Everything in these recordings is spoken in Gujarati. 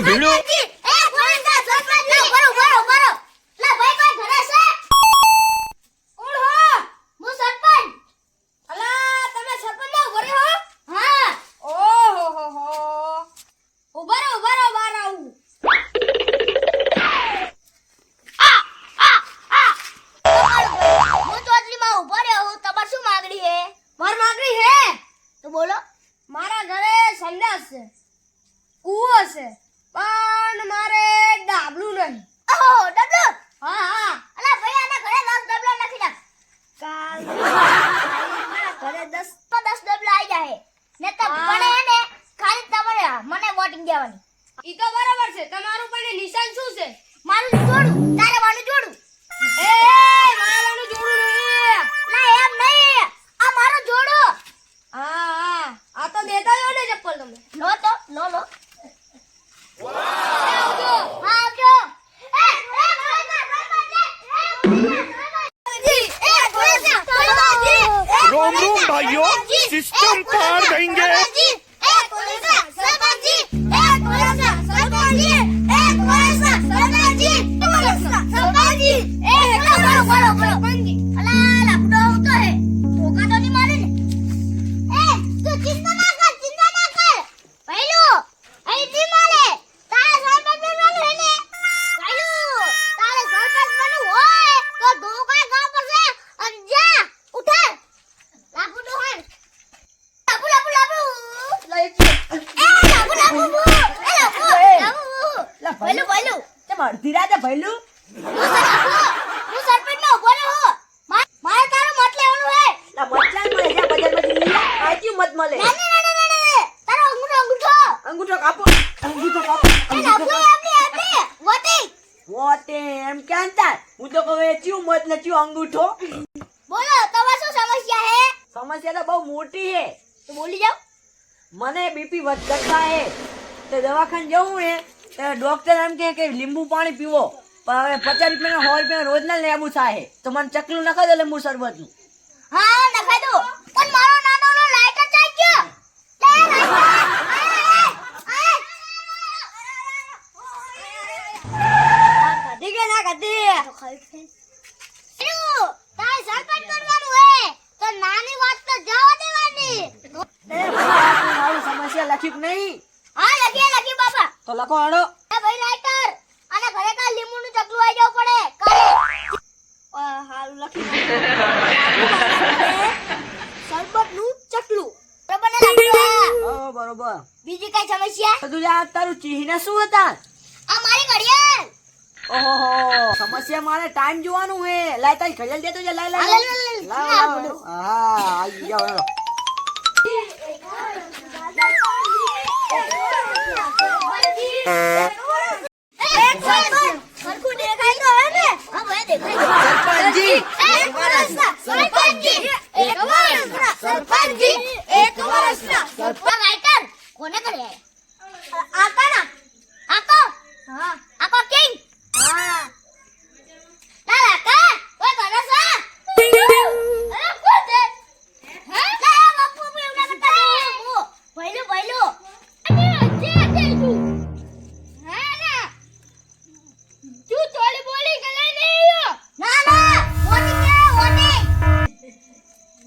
ભીડો મારા ઘરે સંડાસ છે, કૂવો છે, પણ મારે ડાબલું નહીં. ઓહો ડબલું. હા હા. અલા ભાઈ આના ઘરે 10 ડબલા નાખી નાખ. કાલ ઘરે 10 તો 10 ડબલા આવી જાય ને તો પડે ને ખાલી તમારે મને વોટિંગ દેવાની. ઈ તો બરાબર છે. તમારું પણ નિશાન શું છે? મારું જોડું તારે વાનું જોડું. એ મારાનું જોડું નહીં. ના એમ નહીં, આ મારું જોડું. હા હા. આ તો દેતા હો ને ચપ્પલ તમે. લો તો લો લો. આવજો. હા આવજો. रोम रोम भाइयों सिस्टम पार देंगे અડધી રાતે ભઈલું હું સરપંચ નો ઉભો રહો. મારે તારો મત લેવાનું હે. લા બચ્ચાને મળે જા બજારમાંથી લઈ આ આજી મત મળે. ના તારો અંગૂઠો અંગૂઠો કાપો અંગૂઠો કાપો. એ લાભો આપની વોટિંગ. વોટે એમ ક્યાં તા હું તો કહું એ ચિયું મત ને ચિયું અંગૂઠો. બોલો તમારી શું સમસ્યા હે? સમસ્યા તો બહુ મોટી હે. તો બોલી જાઓ. મને બીપી વધતા હે તો દવાખાને જવું હે તો ડોક્ટર એમ કહે કે લીંબુ પાણી પીવો, પણ હવે 50 રૂપિયાના 100 રૂપિયા રોજ ના લેવું થાય તો મને ચકલું નખાઈ દો લીંબુ શરબતનું. હા નખાઈ દો. પણ મારો નાનો લાઈટર ચાઈ ગયો. કદી કે ના કદી તારે સરપંચ કરવાનું હે તો નાની વાત તો જવા દેવાની. મારું સમસ્યા લખ્યું નહીં. હા લખી બાપા. તો લખો હાડો. એ ભાઈ લાઈટર અને ઘરે કાલ લીંબુનું ચકલું આવી જવું પડે કાલે. હારું લખી સરબતનું ચકલું બરોબર ને લાગ્યું? બરોબર. બીજી કઈ સમસ્યા? તો તું યાર તારું ચિહ્ન શું હતા? આ મારી ઘડિયાળ. ઓહો સમસ્યા મારે ટાઈમ જોવાનું હે. લાય તારી ઘડિયાળ દે તો જે લાય હા, લે. હા આવી જાવ હેલો. સરખું દેખાય તો હે ને? હા ભાઈ દેખાય. સરપંચજી એક વર્ષના સરપંચજી, એક વર્ષના સરપંચજી, એક વર્ષના સરપંચ. લાઈટર કોને કરે? આકાના. આકો. હા. આકો કિંગ. હા. ના લાકા ઓય કોને સા? અરે કોણ છે? હે? લા બાપુ એવું ના કરતા. ભઈલું. અને આજે તું. હે ના. તું ચોલી બોલી કે લઈ નહીં આવ્યો? ના વોટિંગ.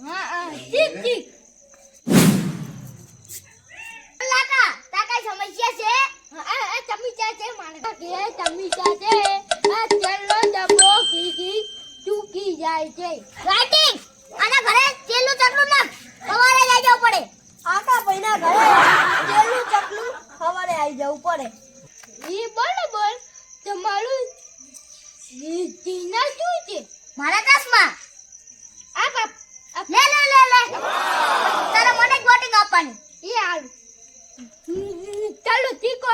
હા ઠીક. લાકા તા કઈ સમસ્યા છે? આ ચમીચા છે મારે કે ચમીચા છે. આ ચેલો ડબો કી ચૂકી જાય છે. રાઇટિંગ આના ઘરે ચેલું ચકલું ના સવારે લઈ જવું પડે. આકા ભાઈના ઘરે ચેલું ચકલું સવારે આવી જવું પડે. ઈ બરાબર. તમારું જીના શું છે? મારા ચશ્મા. આ બાપ લે. તારા મને જ વોટિંગ આપવાની. ઈ હાલ. ચાલો ઠીકો.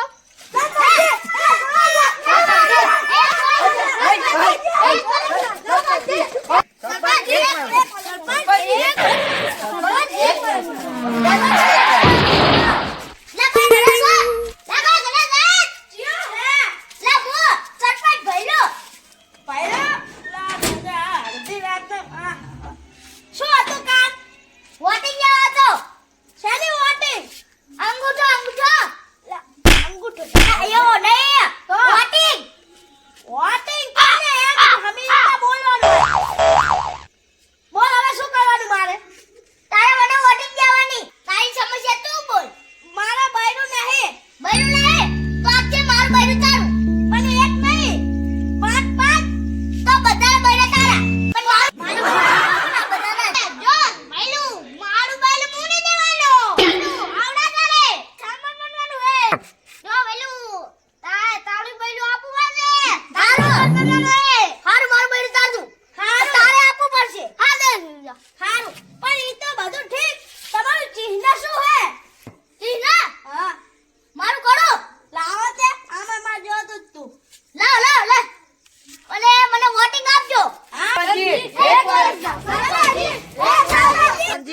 અંગૂઠો.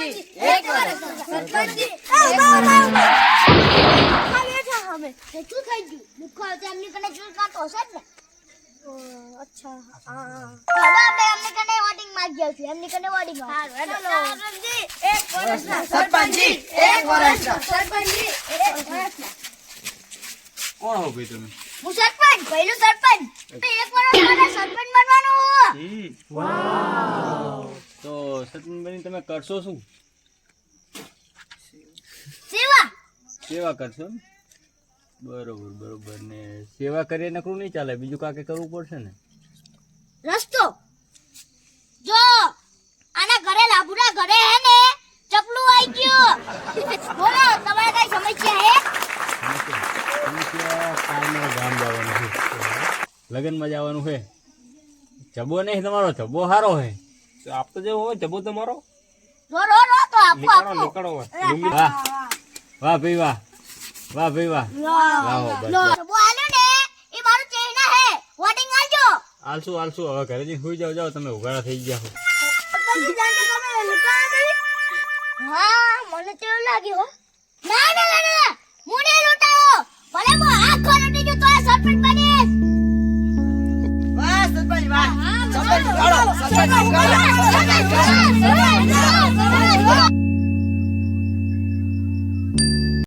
સરપંચજી એક વર્ષ સરપંચજી શું થઈ ગયું દુઃખ આવશે એમની કને ચૂલ કાઢતો હશે જ ને અચ્છા હા હવે આપણે એમની કને વોટિંગ માંગી આવશું એમની કને વોટિંગ સરપંચજી એક વર્ષના સરપંચજી એક વર્ષ સરપંચજી એક વર્ષના કોણ હો ભાઈ તમે? હું સરપંચ પહેલું સરપંચ એક વર્ષ માટે સરપંચ બનવાનું તો સચિન બની તમે કરશો શું? સેવા સેવા કરશો એમ? બરોબર બરોબર. ને સેવા કરીએ નકરું નહીં ચાલે, બીજું કાંઈ કરવું પડશે ને. રસ્તો જો આના ઘરે લાભુના ઘરે હે ને ચપલું આવી ગયું બોલો તમારે કઈ સમસ્યા હે સમસ્યા કાલમાં ગામ જવાનું છે, લગ્નમાં જવાનું છે. જબો નહીં તમારો, જબો સારો છે. આપતો જેવો હોય જબો તમારો. રો રો રો તો આપો આપો નીકળો વાહ વાહ ભાઈ વાહ, વાહ ભાઈ વાહ. લાવો બસ બસ. જબો આલ્યો ને એ મારું ચહેરા હે વોટિંગ આલજો આલશું આલશું. હવે ઘરે જઈને સુઈ જાઓ, જાઓ તમે ઉઘાડા થઈ ગયા છો. હા મને તો એવું લાગ્યું હો ના ના ના ના હું નહીં લૂંટાયો ભલે હું આખો લૂંટી જો તો સરપંચ બનીશ વાહ સરપંચ વાહ. સરપંચ ગાળો, સરપંચ ગાળો.